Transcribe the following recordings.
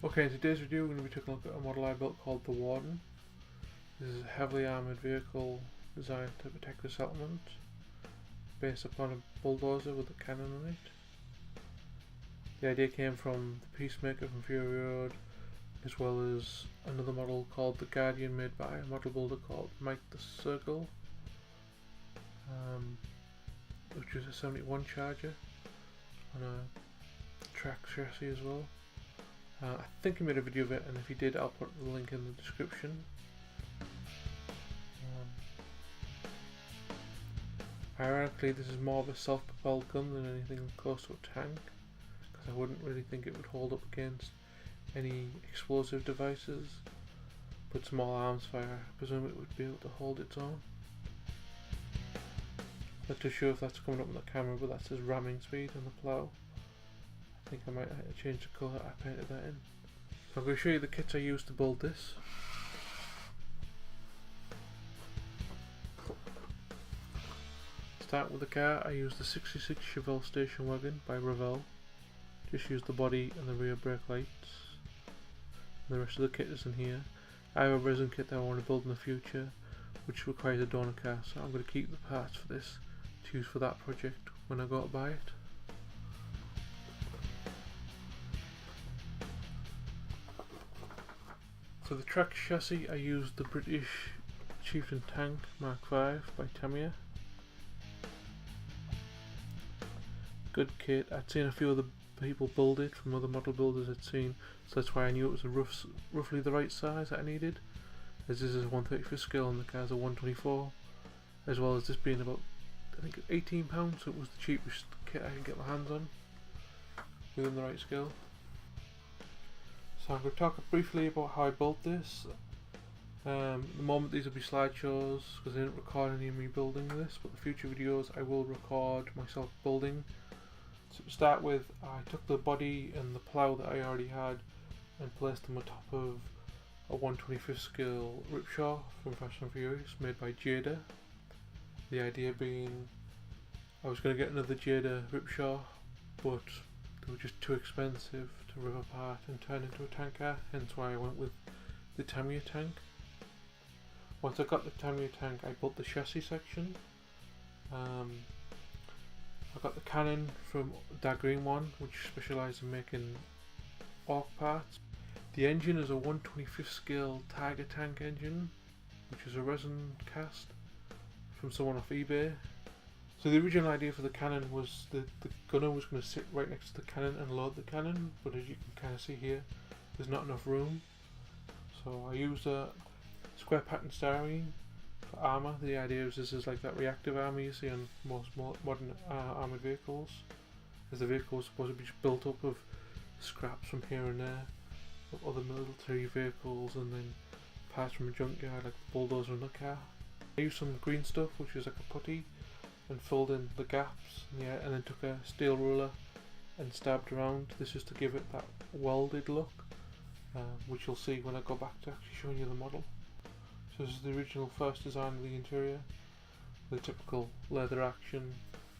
Okay, in today's video we're going to be taking a look at a model I built called the Warden. This is a heavily armoured vehicle designed to protect the settlement, based upon a bulldozer with a cannon on it. The idea came from the Peacemaker from Fury Road, as well as another model called the Guardian made by a model builder called Mike the Circle, which is a 71 Charger on a track chassis as well. I think he made a video of it, and if he did I'll put the link in the description. Ironically, this is more of a self-propelled gun than anything close to a tank, because I wouldn't really think it would hold up against any explosive devices, but small arms fire, I presume it would be able to hold its own. Not too sure if that's coming up on the camera, but that says ramming speed on the plough. I think I might have to change the colour I painted that in. So I'm going to show you the kits I used to build this. Start with the car. I used the 66 Chevelle station wagon by Revell. Just used the body and the rear brake lights. And the rest of the kit is in here. I have a resin kit that I want to build in the future, which requires a donor car, so I'm going to keep the parts for this to use for that project when I go to buy it. For the track chassis I used the British Chieftain Tank Mark V by Tamiya. Good kit. I'd seen a few other people build it from other model builders I'd seen, so that's why I knew it was roughly the right size that I needed, as this is a 135th scale and the car's a 124, as well as this being about, I think, £18, so it was the cheapest kit I could get my hands on within the right scale. So I'm going to talk briefly about how I built this. At the moment these will be slideshows because I didn't record any of me building this, but the future videos I will record myself building. So to start with, I took the body and the plough that I already had and placed them on top of a 125th scale ripsaw from Fast and Furious made by Jada. The idea being I was going to get another Jada ripsaw, but they were just too expensive to rip apart and turn into a tank car, hence why I went with the Tamiya tank. Once I got the Tamiya tank, I built the chassis section. I got the cannon from that green one, which specialised in making AUG parts. The engine is a 125th scale Tiger tank engine, which is a resin cast from someone off eBay. So the original idea for the cannon was the gunner was going to sit right next to the cannon and load the cannon, but as you can kind of see here, there's not enough room. So I used a square pattern styrene for armour. The idea is this is like that reactive armour you see on most modern armoured vehicles, as the vehicle is supposed to be just built up of scraps from here and there of other military vehicles and then parts from a junkyard like the bulldozer and the car. I used some green stuff, which is like a putty, and filled in the gaps, and then took a steel ruler and stabbed around. This is to give it that welded look, which you'll see when I go back to actually showing you the model. So this is the original first design of the interior, the typical leather action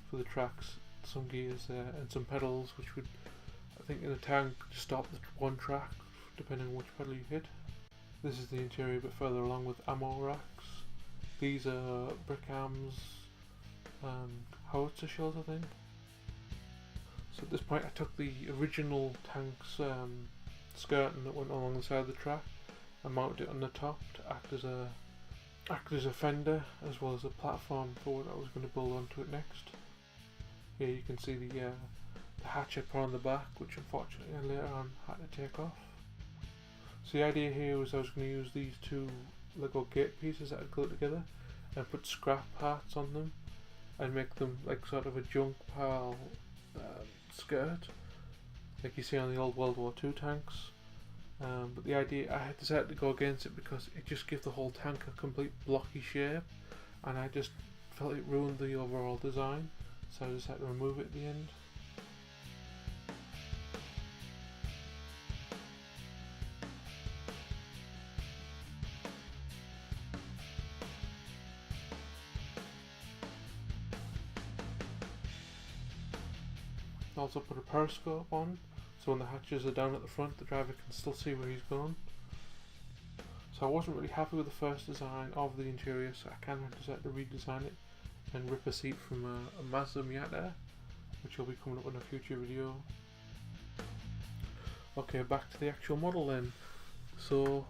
for the tracks, some gears there and some pedals, which would, I think, in a tank to stop the one track depending on which pedal you hit. This is the interior a bit further along with ammo racks. These are brick arms and howitzer shells, I think. So at this point I took the original tank's skirting that went along the side of the track and mounted it on the top to act as a fender, as well as a platform for what I was going to build onto it next. Here you can see the hatch I put on the back, which unfortunately I later on had to take off. So the idea here was I was going to use these two Lego gate pieces that I'd glued together and put scrap parts on them and make them like sort of a junk pile skirt, like you see on the old World War II tanks. But the idea, I had decided to go against it because it just gives the whole tank a complete blocky shape, and I just felt it ruined the overall design, so I decided to remove it at the end. Also put a periscope on, so when the hatches are down at the front, the driver can still see where he's going. So I wasn't really happy with the first design of the interior, so I kind of decided to redesign it and rip a seat from a Mazda Miata, which will be coming up in a future video. Okay, back to the actual model then. So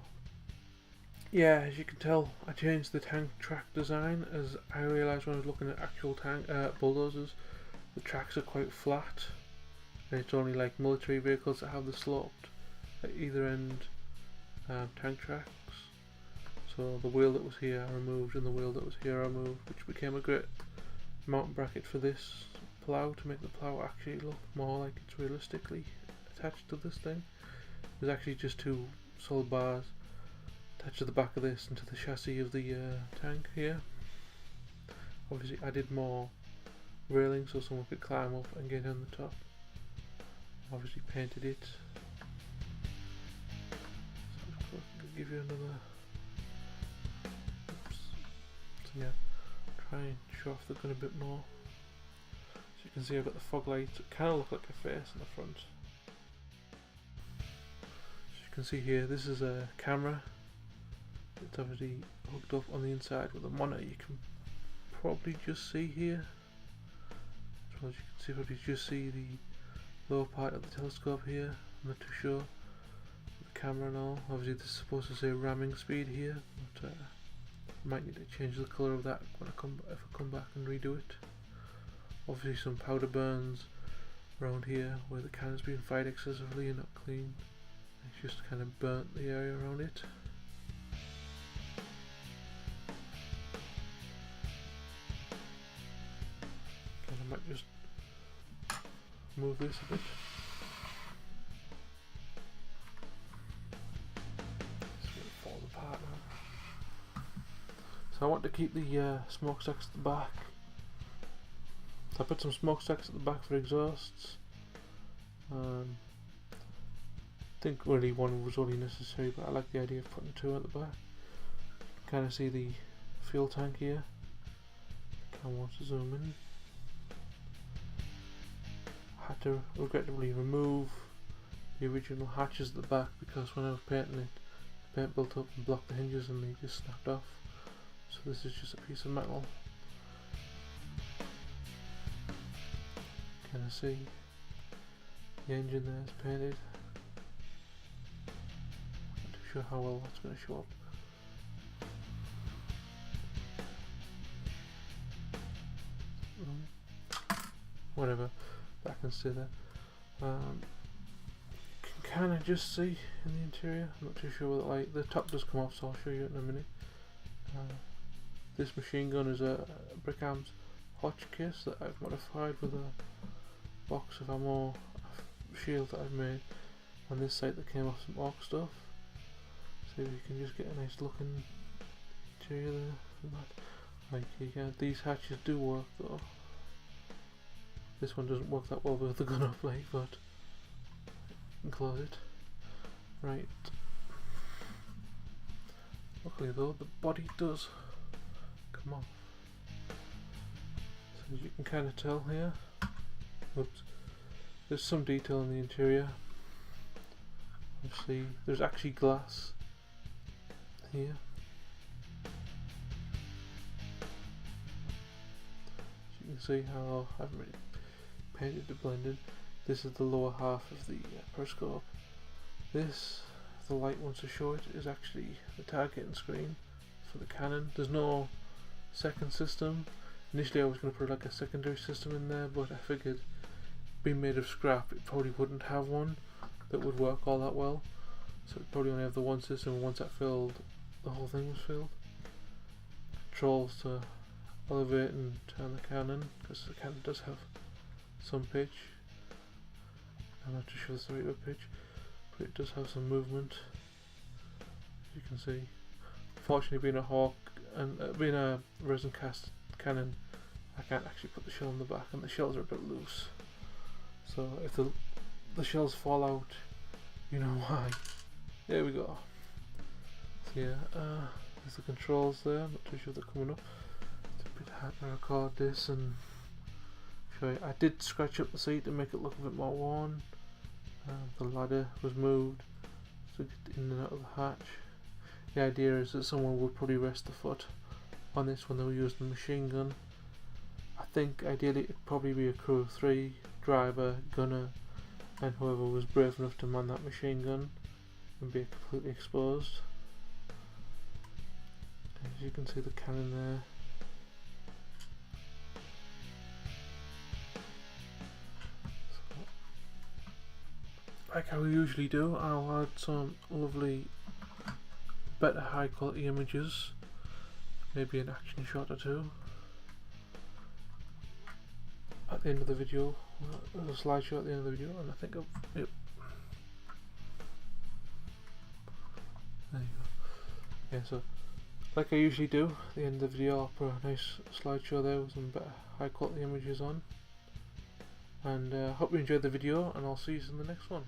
yeah, as you can tell, I changed the tank track design as I realised when I was looking at actual tank bulldozers, the tracks are quite flat, and it's only like military vehicles that have the sloped at either end tank tracks. So the wheel that was here I removed, and the wheel that was here I removed, which became a great mounting bracket for this plough to make the plough actually look more like it's realistically attached to this thing. There's actually just two solid bars attached to the back of this and to the chassis of the tank here. Obviously I did more railing so someone could climb up and get on the top. Obviously painted it. So I'll give you another. Oops. So yeah, try and show off the gun a bit more. So you can see I've got the fog lights. It kind of look like a face in the front. As you can see here, this is a camera. It's obviously hooked up on the inside with a monitor. You can probably just see here. As well as you can see, probably just see the lower part of the telescope here. I'm not too sure. The camera and all. Obviously, this is supposed to say ramming speed here, but I might need to change the colour of that when if I come back and redo it. Obviously, some powder burns around here where the cannon's been fired excessively and not clean. It's just kind of burnt the area around it. I might just move this a bit. It's going to fall apart now. So I want to keep the smokestacks at the back. So I put some smokestacks at the back for exhausts. I think really one was only necessary, but I like the idea of putting two at the back. Kind of see the fuel tank here. I want to zoom in. Had to regrettably remove the original hatches at the back because when I was painting it, the paint built up and blocked the hinges and they just snapped off. So this is just a piece of metal. Can I see the engine there is painted? Not too sure how well that's going to show up. Whatever. I can see that. Can kind of just see in the interior. I'm not too sure what the top does come off, so I'll show you in a minute. This machine gun is a Brick Arms hotch case that I've modified with a box of ammo shield that I've made on this site that came off some orc stuff. See if you can just get a nice looking interior there from that. Like these hatches do work though. This one doesn't work that well with the gun up, like, but you can close it. Right. Luckily though, the body does come off. So as you can kind of tell here, oops, there's some detail in the interior. Obviously, there's actually glass here. As you can see how I haven't really painted the blended. This is the lower half of the periscope. This, if the light wants to show it, is actually the targeting screen for the cannon. There's no second system. Initially I was going to put like a secondary system in there, but I figured being made of scrap it probably wouldn't have one that would work all that well. So it'd probably only have the one system, and once that filled, the whole thing was filled. Controls to elevate and turn the cannon, because the cannon does have some pitch. I'm not too sure it's the right pitch, but it does have some movement, as you can see. Fortunately, being a hawk and being a resin cast cannon, I can't actually put the shell on the back, and the shells are a bit loose. So if the shells fall out, you know why. There we go. So yeah, there's the controls there. I'm not too sure they're coming up. It's a bit hard to record this and show you. I did scratch up the seat to make it look a bit more worn. The ladder was moved to get in and out of the hatch. The idea is that someone would probably rest the foot on this when they were using the machine gun. I think ideally it'd probably be a crew of 3, driver, gunner, and whoever was brave enough to man that machine gun and be completely exposed. As you can see the cannon there. Like I usually do, I'll add some lovely, better high quality images, maybe an action shot or 2 at the end of the video, a slideshow at the end of the video, and I think yep. There you go. Yeah, so like I usually do, at the end of the video I'll put a nice slideshow there with some better high quality images on. And hope you enjoyed the video, and I'll see you in the next one.